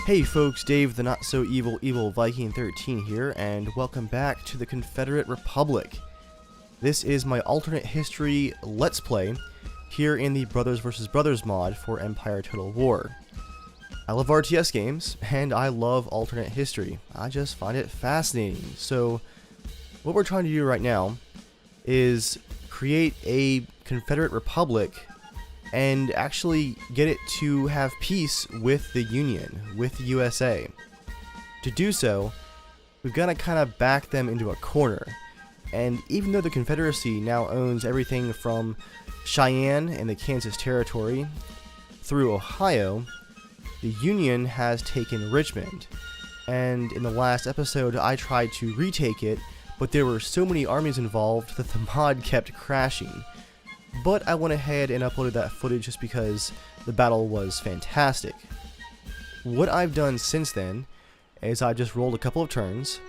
Hey folks, Dave the Not So Evil Viking 13 here, and welcome back to the Confederate Republic. This is my alternate history Let's Play here in the Brothers vs. Brothers mod for Empire Total War. I love RTS games, and I love alternate history. I just find it fascinating. So what we're trying to do right now is create a Confederate Republic and actually get it to have peace with the Union, with the USA. To do so, we've got to kind of back them into a corner. And even though the Confederacy now owns everything from Cheyenne and the Kansas Territory through Ohio, the Union has taken Richmond. And in the last episode, I tried to retake it, but there were so many armies involved that the mod kept crashing. But I went ahead and uploaded that footage just because the battle was fantastic. What I've done since then is I just rolled a couple of turns.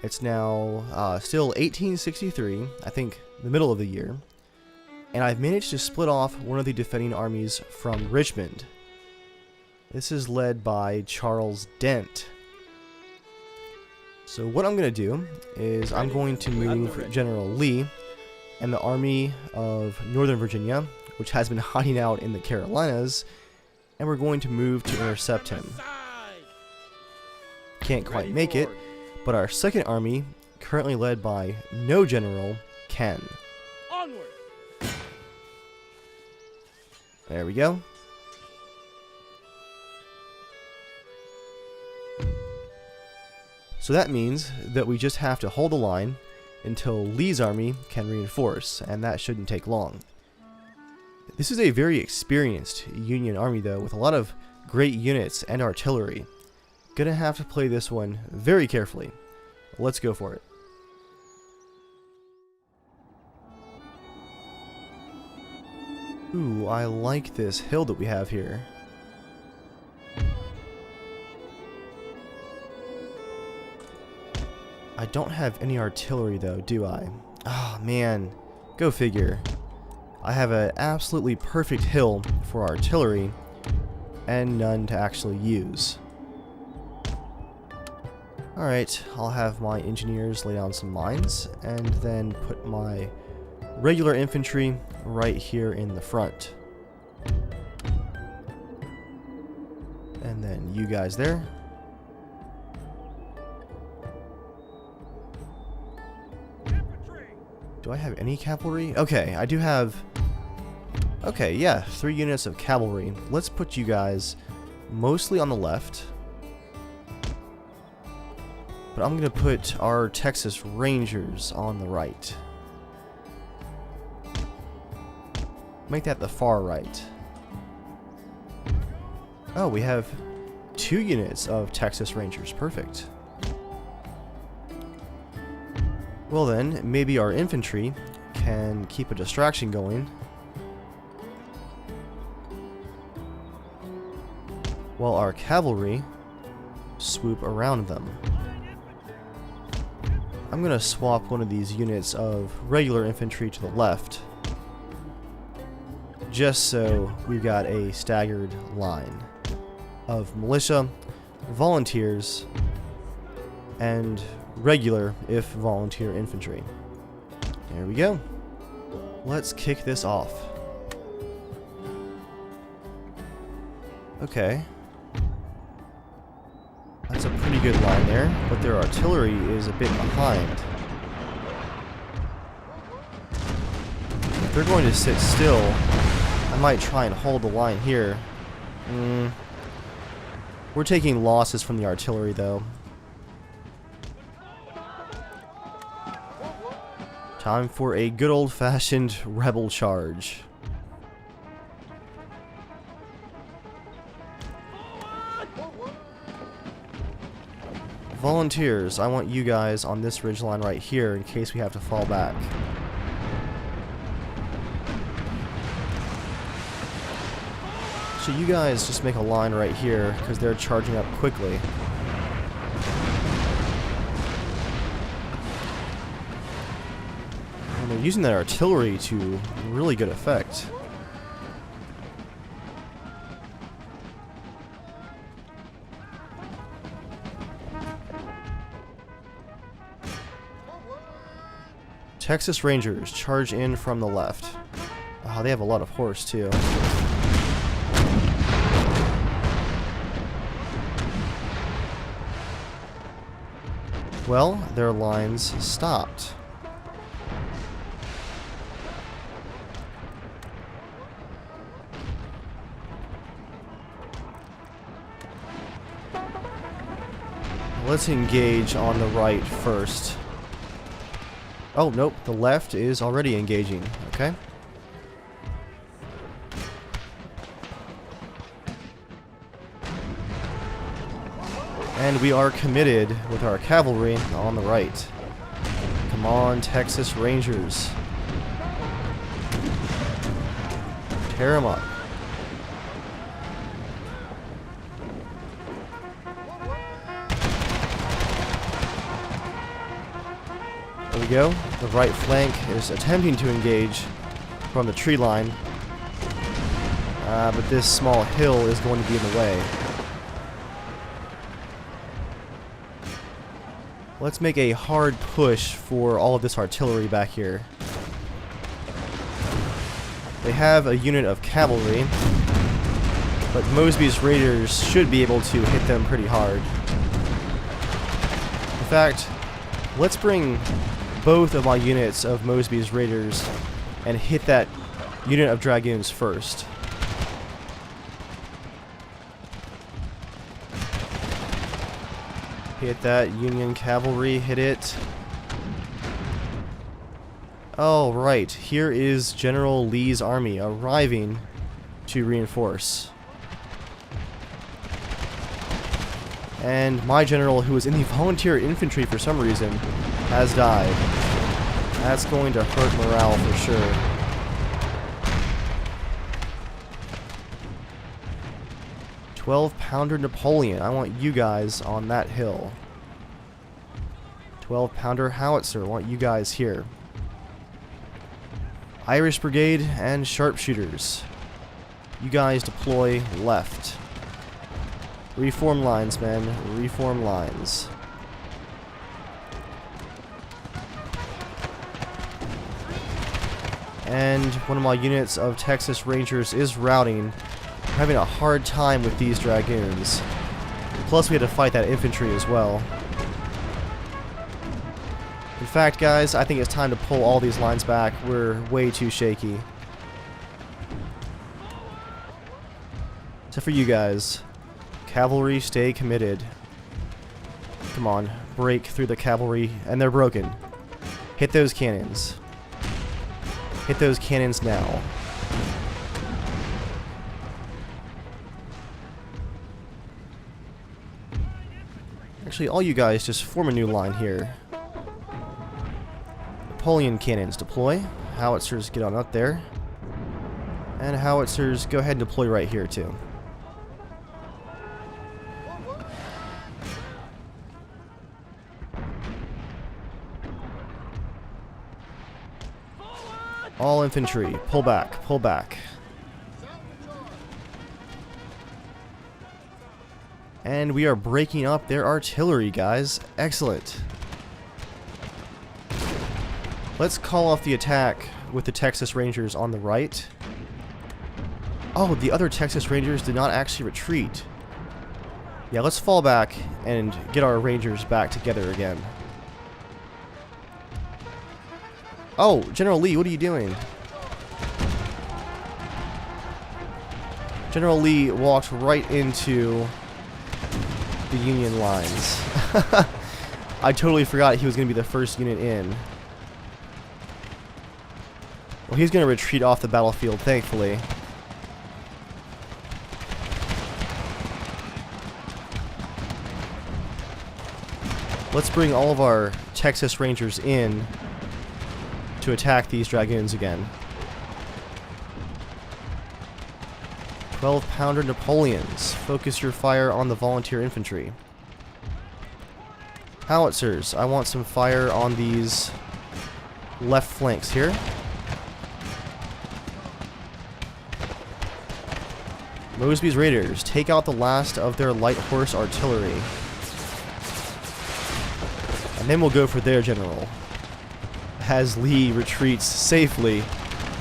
It's now still 1863, I think the middle of the year, and I've managed to split off one of the defending armies from Richmond. This is led by Charles Dent. So what I'm going to do is I'm going to move General Lee and the Army of Northern Virginia, which has been hiding out in the Carolinas, and we're going to move to intercept him. Can't quite make it, but our second army, currently led by no general, can. Onward. There we go. So that means that we just have to hold the line until Lee's army can reinforce, and that shouldn't take long. This is a very experienced Union army though, with a lot of great units and artillery. Gonna have to play this one very carefully. Let's go for it. Ooh, I like this hill that we have here. I don't have any artillery though, do I? Oh man, go figure. I have an absolutely perfect hill for artillery and none to actually use. Alright, I'll have my engineers lay down some mines and then put my regular infantry right here in the front. And then you guys there. Do I have any cavalry? Okay, I do have... Okay, yeah, 3 units of cavalry. Let's put you guys mostly on the left. But I'm going to put our Texas Rangers on the right. Make that the far right. Oh, we have 2 units of Texas Rangers. Perfect. Well then, maybe our infantry can keep a distraction going while our cavalry swoop around them. I'm going to swap one of these units of regular infantry to the left, just so we've got a staggered line of militia, volunteers, and regular, if volunteer, infantry. There we go. Let's kick this off. Okay. That's a pretty good line there, but their artillery is a bit behind. If they're going to sit still, I might try and hold the line here. We're taking losses from the artillery though. Time for a good old-fashioned rebel charge. Volunteers, I want you guys on this ridgeline right here in case we have to fall back. So you guys just make a line right here because they're charging up quickly. And they're using that artillery to really good effect. Texas Rangers charge in from the left. Oh, they have a lot of horse too. Well, their lines stopped. Let's engage on the right first. Oh, nope, the left is already engaging. Okay. And we are committed with our cavalry on the right. Come on, Texas Rangers. Tear them up. There we go. The right flank is attempting to engage from the tree line. But this small hill is going to be in the way. Let's make a hard push for all of this artillery back here. They have a unit of cavalry, but Mosby's raiders should be able to hit them pretty hard. In fact, let's bring both of my units of Mosby's raiders and hit that unit of dragoons first. Hit that Union cavalry, hit it. Oh, right. Here is General Lee's army arriving to reinforce. And my general, who was in the volunteer infantry for some reason, has died. That's going to hurt morale for sure. "12-pounder Napoleon. I want you guys on that hill. 12-pounder howitzer. I want you guys here. Irish Brigade and sharpshooters. You guys deploy left. Reform lines, men. Reform lines. And one of my units of Texas Rangers is routing. I'm having a hard time with these dragoons. Plus we had to fight that infantry as well. In fact, guys, I think it's time to pull all these lines back. We're way too shaky. Except for you guys. Cavalry, stay committed. Come on, break through the cavalry, and they're broken. Hit those cannons. Hit those cannons now. Actually, all you guys just form a new line here. Napoleon cannons deploy. Howitzers get on up there. And howitzers go ahead and deploy right here too. All infantry, pull back, pull back. And we are breaking up their artillery, guys. Excellent. Let's call off the attack with the Texas Rangers on the right. Oh, the other Texas Rangers did not actually retreat. Yeah, let's fall back and get our Rangers back together again. Oh, General Lee, what are you doing? General Lee walked right into the Union lines. I totally forgot he was going to be the first unit in. Well, he's going to retreat off the battlefield, thankfully. Let's bring all of our Texas Rangers in to attack these dragoons again. 12-pounder Napoleons. Focus your fire on the volunteer infantry. Howitzers, I want some fire on these left flanks here. Mosby's Raiders, take out the last of their light horse artillery. And then we'll go for their general. as Lee retreats safely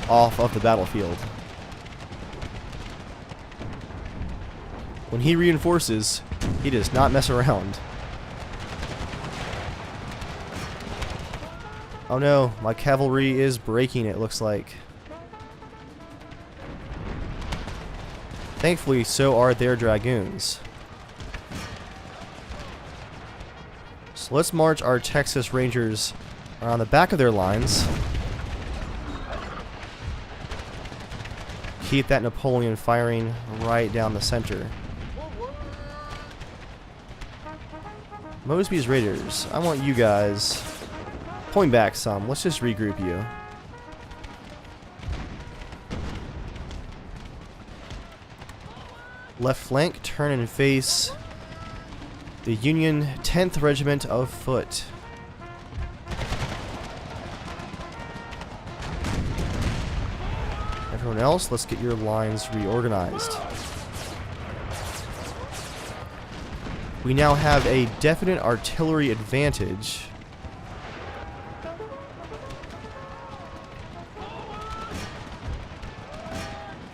off of the battlefield. When he reinforces, he does not mess around. Oh no, my cavalry is breaking, it looks like. Thankfully, so are their dragoons. So let's march our Texas Rangers around the back of their lines. Keep that Napoleon firing right down the center. Mosby's Raiders, I want you guys pulling back some. Let's just regroup you. Left flank, turn and face the Union 10th Regiment of Foot. Everyone else, let's get your lines reorganized. We now have a definite artillery advantage.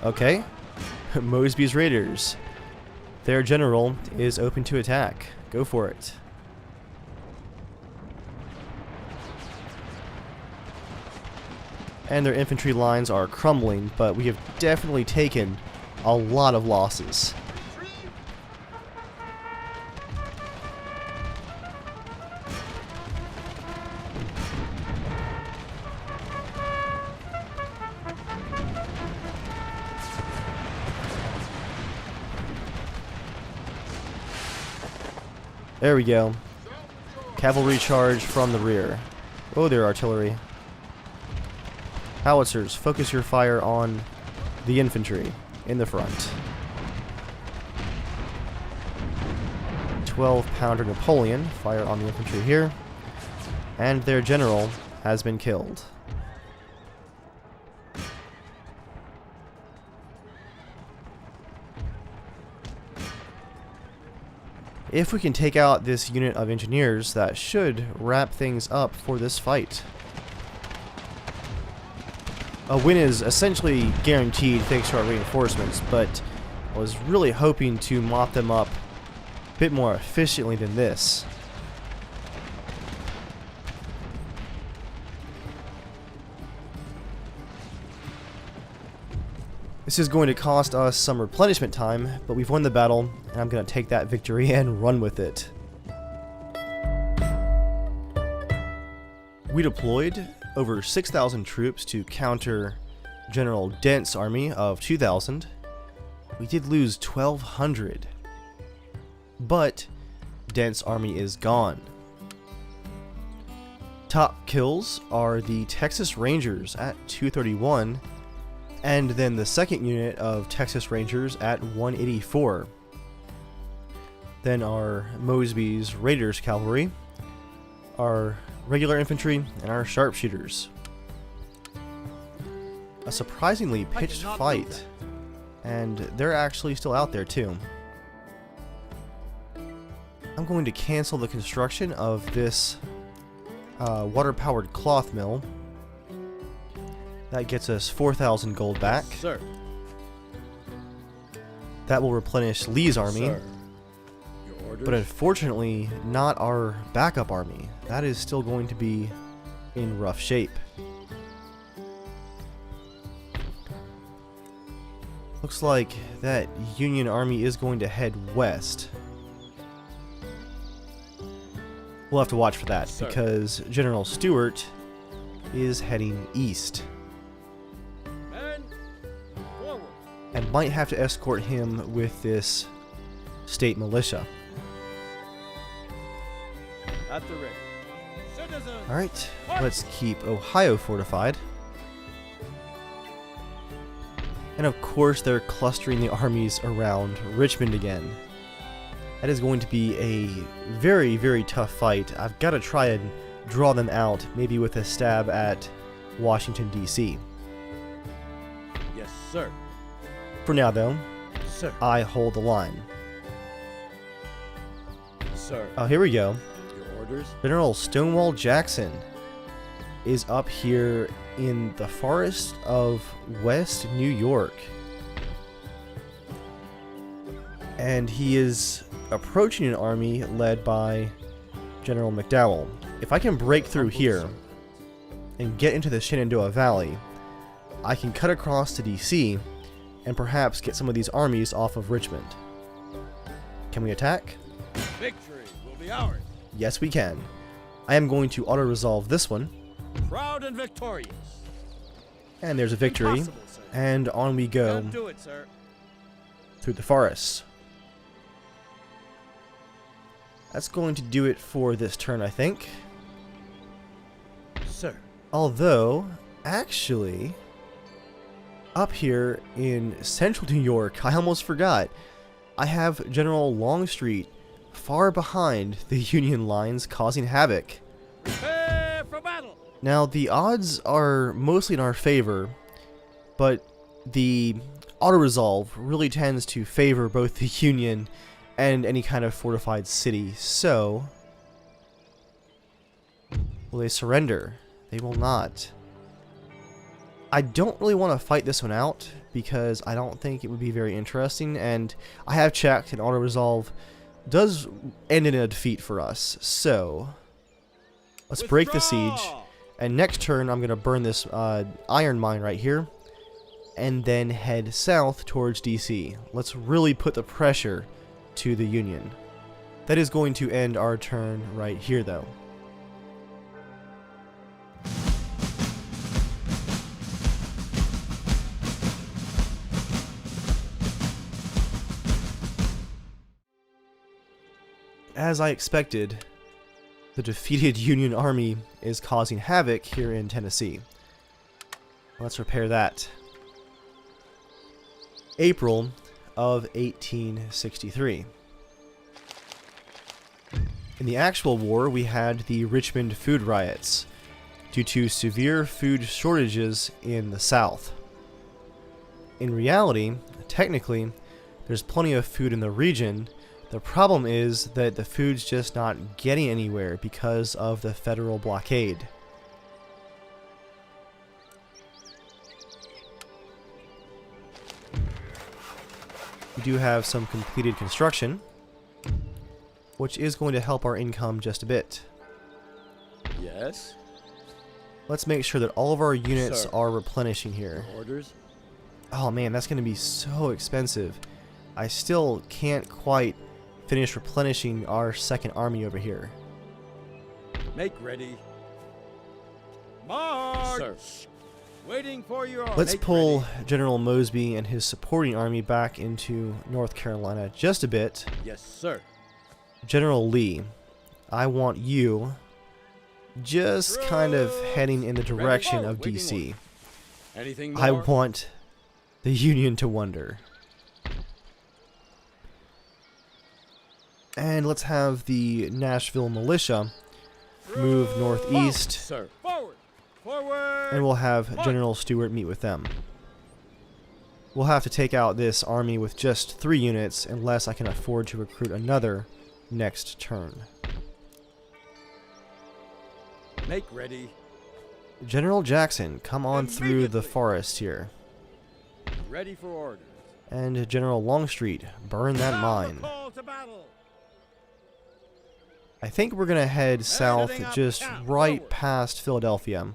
Okay. Mosby's Raiders. Their general is open to attack. Go for it. And their infantry lines are crumbling, but we have definitely taken a lot of losses. There we go. Cavalry charge from the rear. Oh, their artillery. Howitzers, focus your fire on the infantry in the front. 12-pounder Napoleon, fire on the infantry here. And their general has been killed. If we can take out this unit of engineers, that should wrap things up for this fight. A win is essentially guaranteed thanks to our reinforcements, but I was really hoping to mop them up a bit more efficiently than this. This is going to cost us some replenishment time, but we've won the battle, and I'm going to take that victory and run with it. We deployed over 6,000 troops to counter General Dent's army of 2,000. We did lose 1,200, but Dent's army is gone. Top kills are the Texas Rangers at 231, and then the second unit of Texas Rangers at 184. Then our Mosby's Raiders cavalry, our regular infantry, and our sharpshooters. A surprisingly pitched fight, and they're actually still out there too. I'm going to cancel the construction of this water-powered cloth mill. That gets us 4,000 gold back. Sir. That will replenish Lee's army. Sir. Your orders? But unfortunately, not our backup army. That is still going to be in rough shape. Looks like that Union army is going to head west. We'll have to watch for that, Sir. because General Stewart is heading east. Men, forward. And might have to escort him with this state militia. At the ready. Citizens. Alright, let's keep Ohio fortified. And of course they're clustering the armies around Richmond again. That is going to be a very, very tough fight. I've got to try and draw them out, maybe with a stab at Washington, D.C. Yes, sir. For now, though, Sir. I hold the line. Sir. Oh, here we go. Your orders? General Stonewall Jackson. is up here in the forest of West New York. And he is approaching an army led by General McDowell. If I can break through here and get into the Shenandoah Valley, I can cut across to DC and perhaps get some of these armies off of Richmond. Can we attack? Victory will be ours. Yes, we can. I am going to auto-resolve this one. Proud and victorious. And there's a victory. Impossible, sir. And on we go Can't do it, sir. through the forests. That's going to do it for this turn, I think. Sir. Although, actually, up here in central New York, I almost forgot. I have General Longstreet far behind the Union lines, causing havoc. Prepare for battle. Now, the odds are mostly in our favor, but the auto-resolve really tends to favor both the Union and any kind of fortified city. So, will they surrender? They will not. I don't really want to fight this one out because I don't think it would be very interesting, and I have checked and auto-resolve does end in a defeat for us. So, let's break the siege, and next turn I'm going to burn this iron mine right here and then head south towards DC. Let's really put the pressure to the Union. That is going to end our turn right here, though. As I expected, the defeated Union army is causing havoc here in Tennessee. Let's repair that. April of 1863. In the actual war, we had the Richmond food riots due to severe food shortages in the South. In reality, technically, there's plenty of food in the region. The problem is that the food's just not getting anywhere because of the federal blockade. We do have some completed construction, which is going to help our income just a bit. Yes. Let's make sure that all of our units Sir. are replenishing here. Orders. Oh man, that's going to be so expensive. I still can't quite finish replenishing our second army over here. Make ready. March. Sir. Waiting for your orders. Let's Make pull ready. General Mosby and his supporting army back into North Carolina just a bit. Yes, sir. General Lee, I want you just kind of heading in the direction Ready. of Waiting DC. order. Anything more? I want the Union to wonder. And let's have the Nashville militia move northeast, Sir. Forward. Forward. and we'll have General Stewart meet with them. We'll have to take out this army with just 3 units unless I can afford to recruit another next turn. Make ready. General Jackson, come on through the Immediately. forest here. Ready for orders. And General Longstreet, burn that Sound the mine. call to battle. I think we're going to head south Everything up, just down, right forward. past Philadelphia.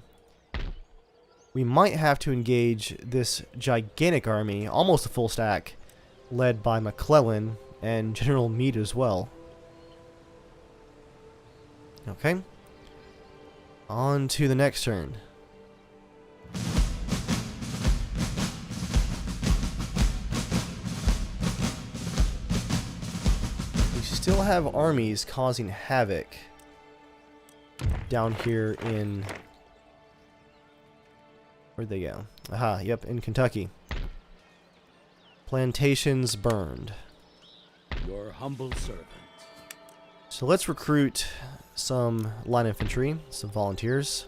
We might have to engage this gigantic army, almost a full stack, led by McClellan and General Meade as well. Okay. On to the next turn. We still have armies causing havoc down here in... Where'd they go? Aha, yep, in Kentucky. Plantations burned. Your humble servant. So let's recruit some line infantry, some volunteers.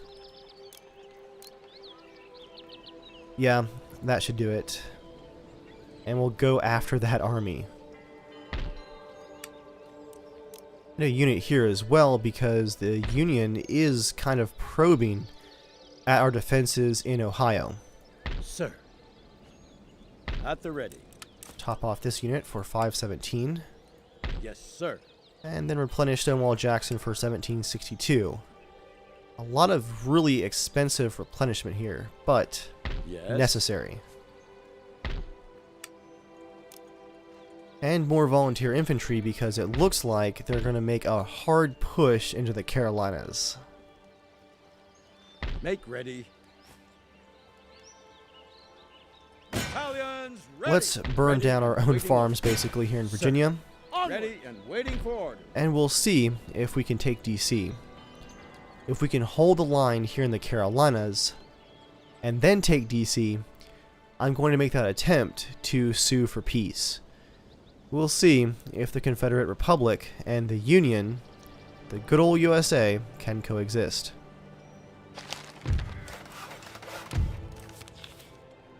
Yeah, that should do it. And we'll go after that army. And a unit here as well because the Union is kind of probing at our defenses in Ohio. Sir. At the ready. Top off this unit for 517, Yes, sir. and then replenish Stonewall Jackson for 1762. A lot of really expensive replenishment here, but Yes. necessary. And more volunteer infantry because it looks like they're going to make a hard push into the Carolinas. Make ready. Battalions ready. Let's burn Ready down our and own waiting farms basically here in Sir. Virginia, on- Ready and waiting for order. and we'll see if we can take DC. If we can hold the line here in the Carolinas and then take DC, I'm going to make that attempt to sue for peace. We'll see if the Confederate Republic and the Union, the good old USA, can coexist.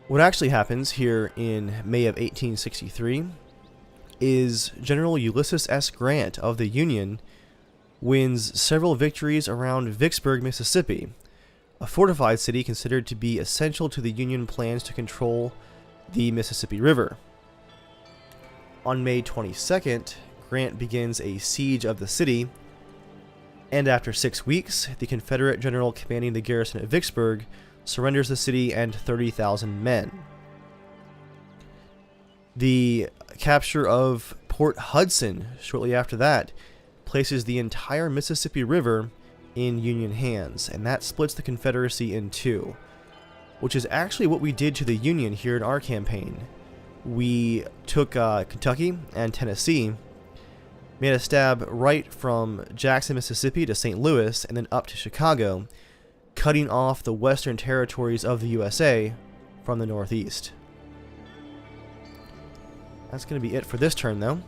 What actually happens here in May of 1863 is General Ulysses S. Grant of the Union wins several victories around Vicksburg, Mississippi, a fortified city considered to be essential to the Union plans to control the Mississippi River. On May 22nd, Grant begins a siege of the city, and after 6 weeks, the Confederate general commanding the garrison at Vicksburg surrenders the city and 30,000 men. The capture of Port Hudson shortly after that places the entire Mississippi River in Union hands, and that splits the Confederacy in two, which is actually what we did to the Union here in our campaign. We took Kentucky and Tennessee, made a stab right from Jackson, Mississippi to St. Louis, and then up to Chicago, cutting off the western territories of the USA from the northeast. That's going to be it for this turn, though.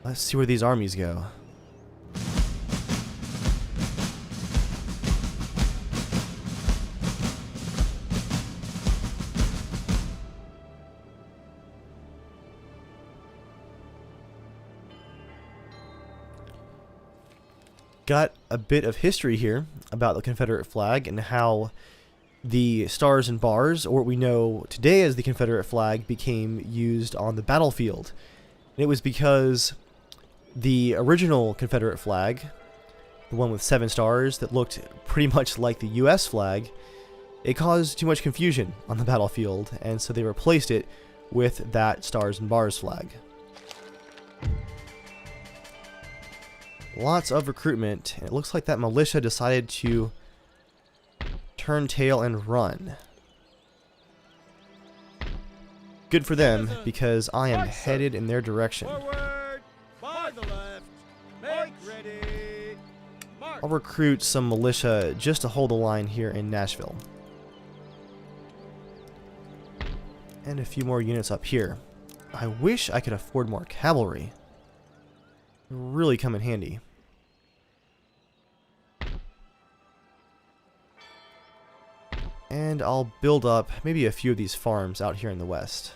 Let's see where these armies go. Got a bit of history here about the Confederate flag and how the stars and bars, or what we know today as the Confederate flag, became used on the battlefield. And it was because the original Confederate flag, the one with 7 stars that looked pretty much like the US flag, it caused too much confusion on the battlefield, and so they replaced it with that stars and bars flag. Lots of recruitment, and it looks like that militia decided to turn tail and run. Good for them, because I am headed in their direction. Forward. By the left. Make ready. March. I'll recruit some militia just to hold the line here in Nashville. And a few more units up here. I wish I could afford more cavalry. Really come in handy. And I'll build up maybe a few of these farms out here in the west.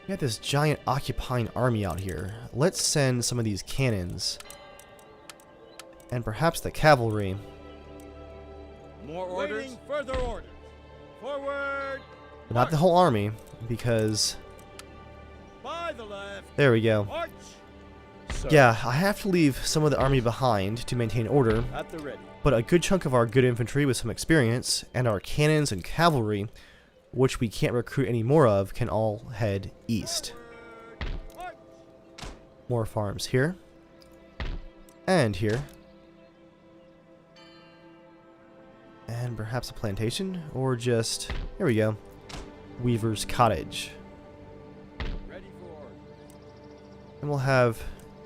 We got this giant occupying army out here. Let's send some of these cannons. And perhaps the cavalry. More orders. Waiting further orders. Forward. But not the whole army, because... By the left. There we go. March. Sir. Yeah, I have to leave some of the army behind to maintain order, At the ready. but a good chunk of our good infantry with some experience, and our cannons and cavalry, which we can't recruit any more of, can all head east. March. More farms here. And here. And perhaps a plantation, or just... Here we go. Weaver's Cottage. Ready for order. And we'll have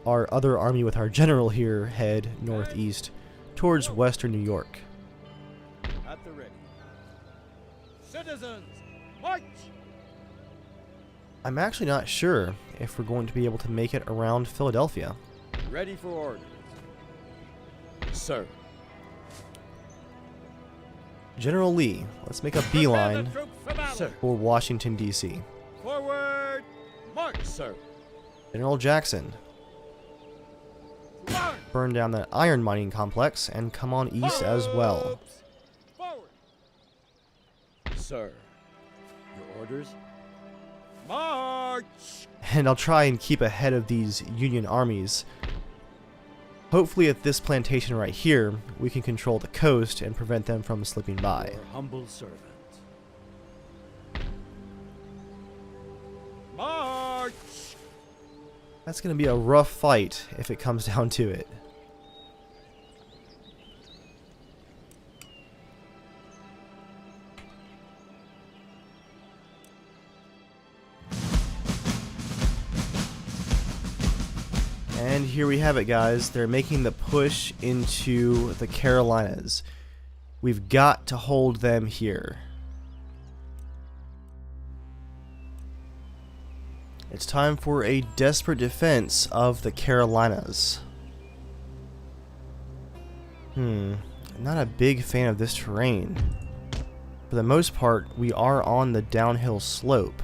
our other army with our general here head northeast towards western New York. At the ready. Citizens, march! I'm actually not sure if we're going to be able to make it around Philadelphia. Ready for orders. Sir. General Lee, let's make a Prepare the beeline troops for battle. Sir. for Washington, D.C. Forward, march, sir. General Jackson. Burn down that iron mining complex and come on east as well. Forward. Sir, your orders? March! And I'll try and keep ahead of these Union armies. Hopefully at this plantation right here, we can control the coast and prevent them from slipping by. Your humble servant. March! That's going to be a rough fight if it comes down to it. And here we have it, guys. They're making the push into the Carolinas. We've got to hold them here. It's time for a desperate defense of the Carolinas. Not a big fan of this terrain. For the most part, we are on the downhill slope.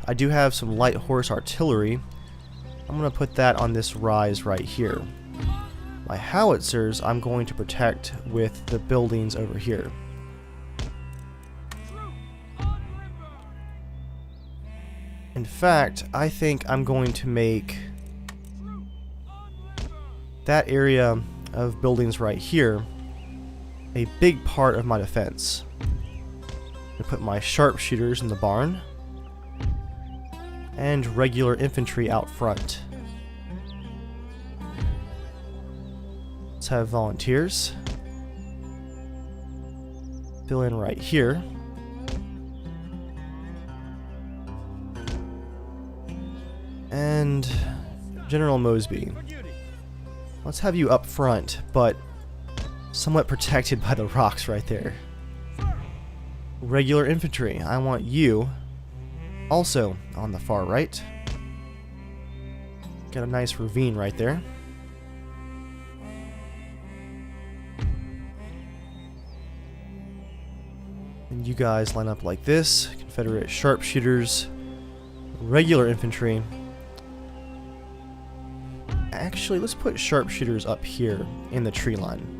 I do have some light horse artillery. I'm going to put that on this rise right here. My howitzers I'm going to protect with the buildings over here. In fact, I think I'm going to make that area of buildings right here a big part of my defense. I'm going to put my sharpshooters in the barn and regular infantry out front. Let's have volunteers fill in right here. And General Mosby, let's have you up front, but somewhat protected by the rocks right there. Regular infantry, I want you also on the far right. Got a nice ravine right there. And you guys line up like this. Confederate sharpshooters, regular infantry. Actually, let's put sharpshooters up here in the tree line.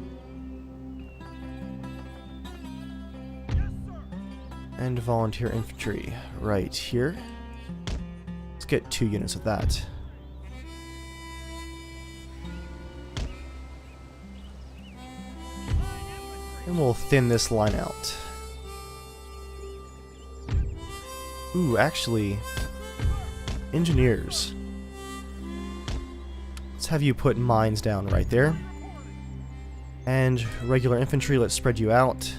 And volunteer infantry right here. Let's get 2 units of that. And we'll thin this line out. Ooh, actually, engineers. Let's have you put mines down right there. And regular infantry, let's spread you out.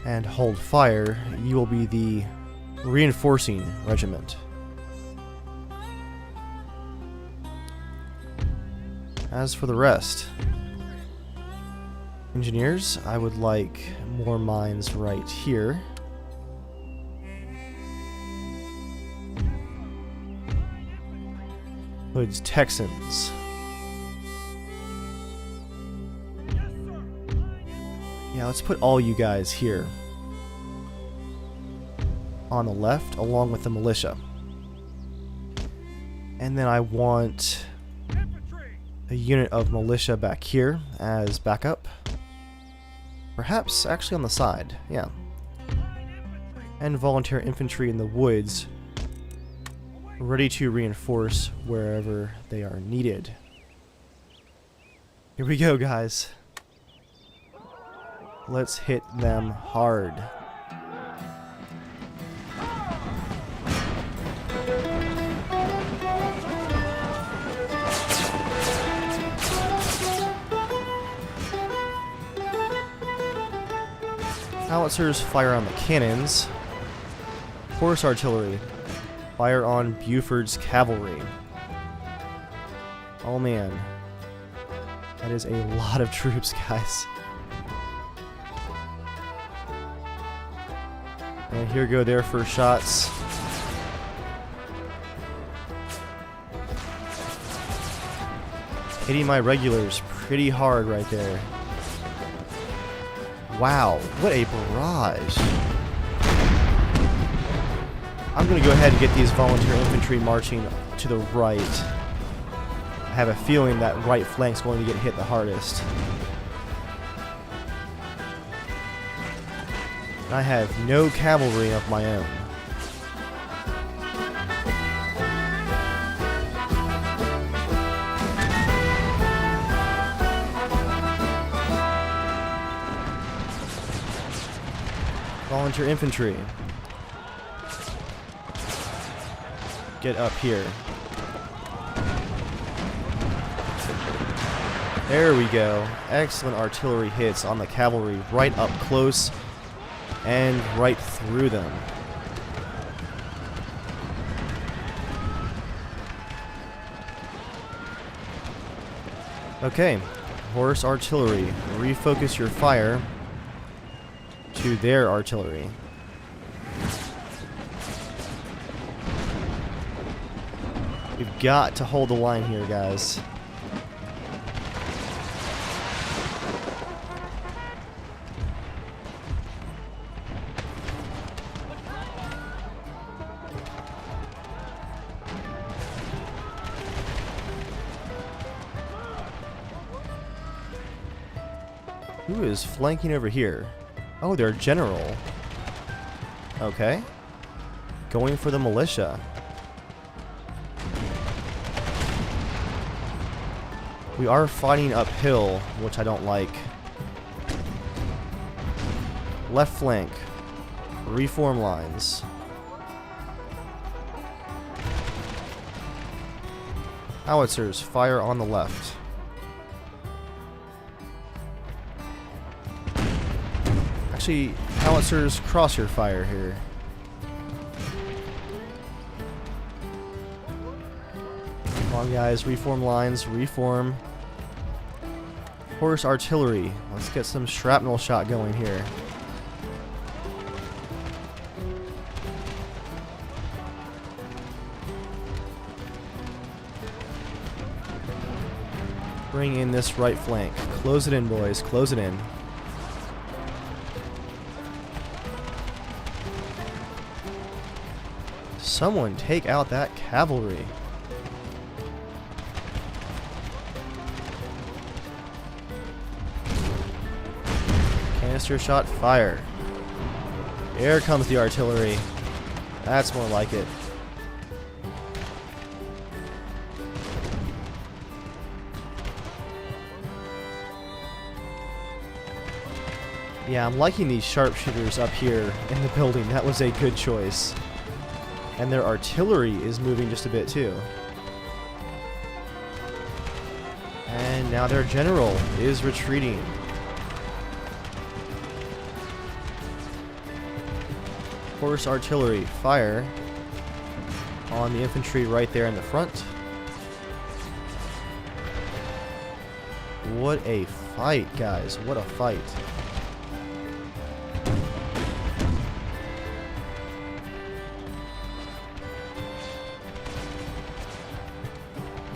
And hold fire. You will be the reinforcing regiment. As for the rest, engineers, I would like more mines right here. Hood's Texans. Yeah, let's put all you guys here on the left along with the militia. And then I want a unit of militia back here as backup. Perhaps actually on the side, yeah. And volunteer infantry in the woods, ready to reinforce wherever they are needed. Here we go, guys. Let's hit them hard. Howitzers fire on the cannons. Horse artillery fire on Buford's cavalry. Oh man, that is a lot of troops, guys. And here go their first shots. Hitting my regulars pretty hard right there. Wow, what a barrage. I'm going to go ahead and get these volunteer infantry marching to the right. I have a feeling that right flank's going to get hit the hardest. I have no cavalry of my own. Volunteer infantry. Get up here. There we go. Excellent artillery hits on the cavalry right up close and right through them. Okay, horse artillery, refocus your fire to their artillery. We've got to hold the line here, guys. Who is flanking over here? Oh, their general. Okay. Going for the militia. We are fighting uphill, which I don't like. Left flank. Reform lines. Howitzers, fire on the left. Actually, howitzers, cross your fire here. Come on, guys, reform lines, reform. Horse artillery, let's get some shrapnel shot going here. Bring in this right flank. Close it in, boys, close it in. Someone take out that cavalry. Canister shot fire. Here comes the artillery. That's more like it. Yeah, I'm liking these sharpshooters up here in the building. That was a good choice. And their artillery is moving just a bit too. And now their general is retreating. Horse artillery, fire on the infantry right there in the front. What a fight, guys. What a fight.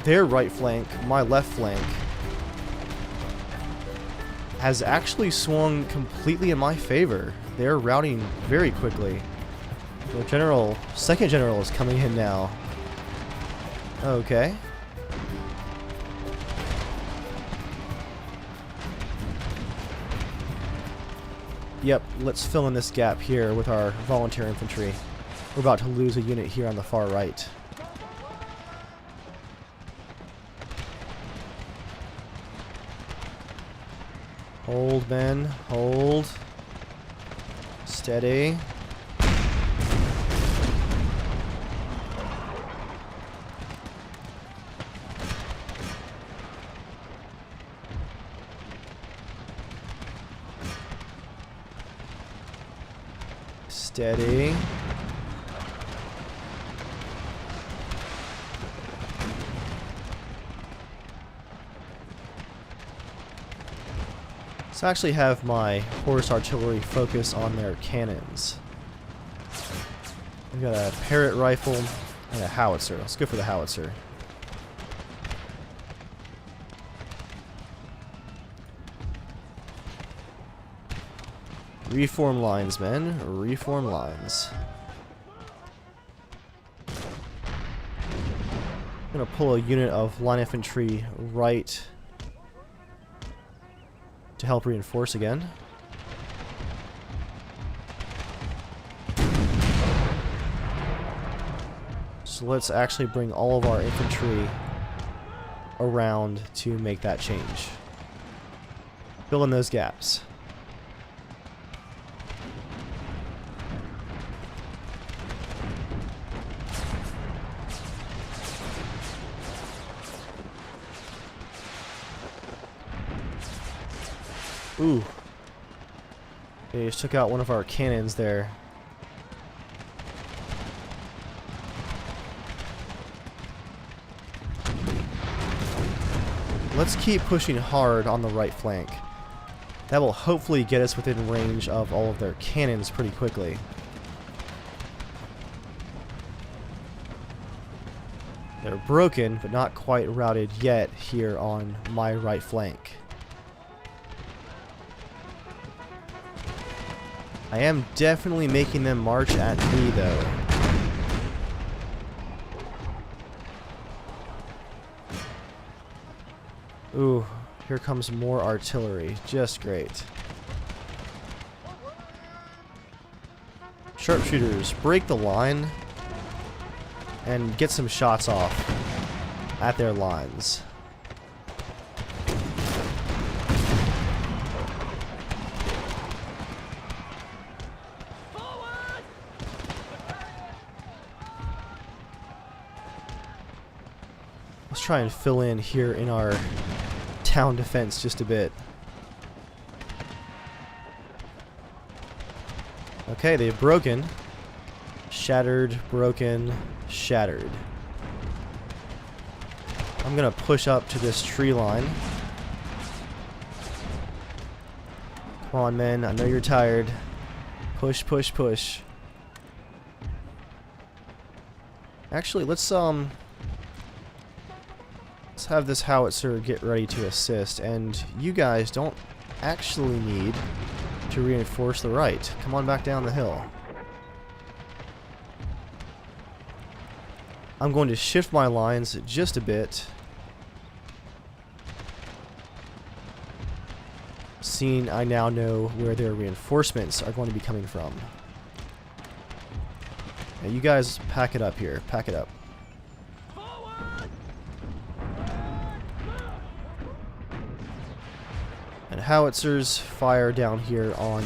Their right flank, my left flank, has actually swung completely in my favor. They're routing very quickly. The general, second general is coming in now. Okay. Yep, let's fill in this gap here with our volunteer infantry. We're about to lose a unit here on the far right. Hold, men. Hold. Steady. Steady. Let's actually have my horse artillery focus on their cannons. We've got a parrot rifle and a howitzer. Let's go for the howitzer. Reform lines, men. Reform lines. I'm gonna pull a unit of line infantry right to help reinforce again. So let's actually bring all of our infantry around to make that change. Fill in those gaps. Ooh. They just took out one of our cannons there. Let's keep pushing hard on the right flank. That will hopefully get us within range of all of their cannons pretty quickly. They're broken, but not quite routed yet here on my right flank. I am definitely making them march at me, though. Ooh, here comes more artillery. Just great. Sharpshooters, break the line and get some shots off at their lines. Let's try and fill in here in our town defense just a bit. Okay, they've broken. Shattered, broken, shattered. I'm gonna push up to this tree line. Come on, men. I know you're tired. Push, push, push. Actually, let's have this howitzer get ready to assist, and you guys don't actually need to reinforce the right. Come on back down the hill. I'm going to shift my lines just a bit, seeing I now know where their reinforcements are going to be coming from. Now you guys pack it up here. Pack it up. And howitzers fire down here on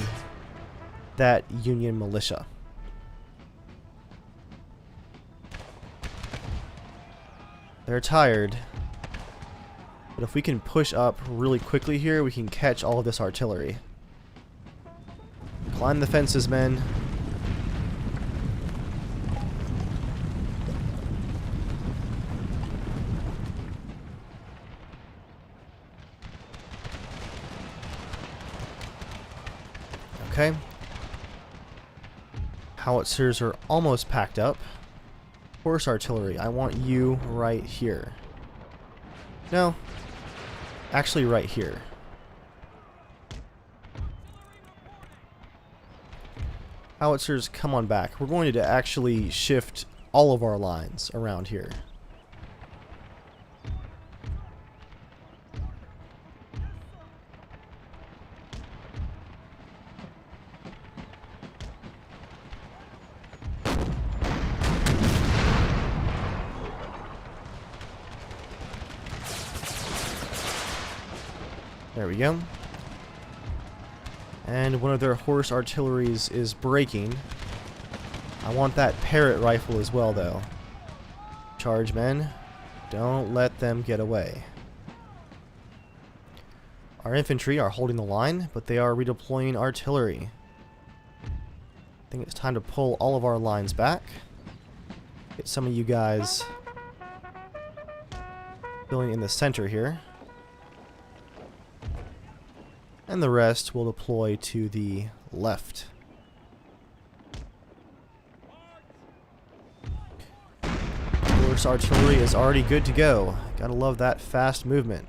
that Union militia. They're tired, but if we can push up really quickly here, we can catch all of this artillery. Climb the fences, men. Okay. Howitzers are almost packed up. Horse artillery, I want you right here. No. Actually right here. Howitzers, come on back. We're going to actually shift all of our lines around here. There we go. And one of their horse artilleries is breaking. I want that parrot rifle as well, though. Charge, men. Don't let them get away. Our infantry are holding the line, but they are redeploying artillery. I think it's time to pull all of our lines back. Get some of you guys filling in the center here. And the rest will deploy to the left. Horse artillery is already good to go. Gotta love that fast movement.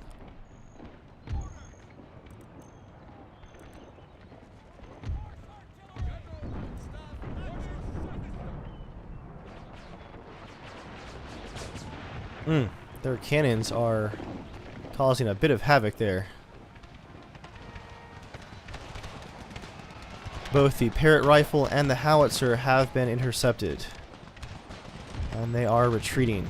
Their cannons are causing a bit of havoc there. Both the Parrott rifle and the howitzer have been intercepted, and they are retreating.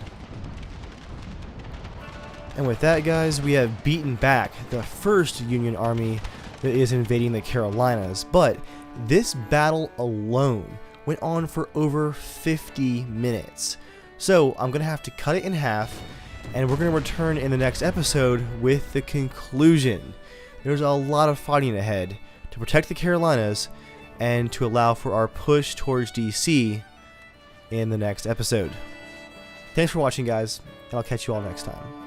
And with that, guys, we have beaten back the first Union army that is invading the Carolinas, but this battle alone went on for over 50 minutes. So I'm going to have to cut it in half, and we're going to return in the next episode with the conclusion. There's a lot of fighting ahead to protect the Carolinas and to allow for our push towards DC in the next episode. Thanks for watching, guys, and I'll catch you all next time.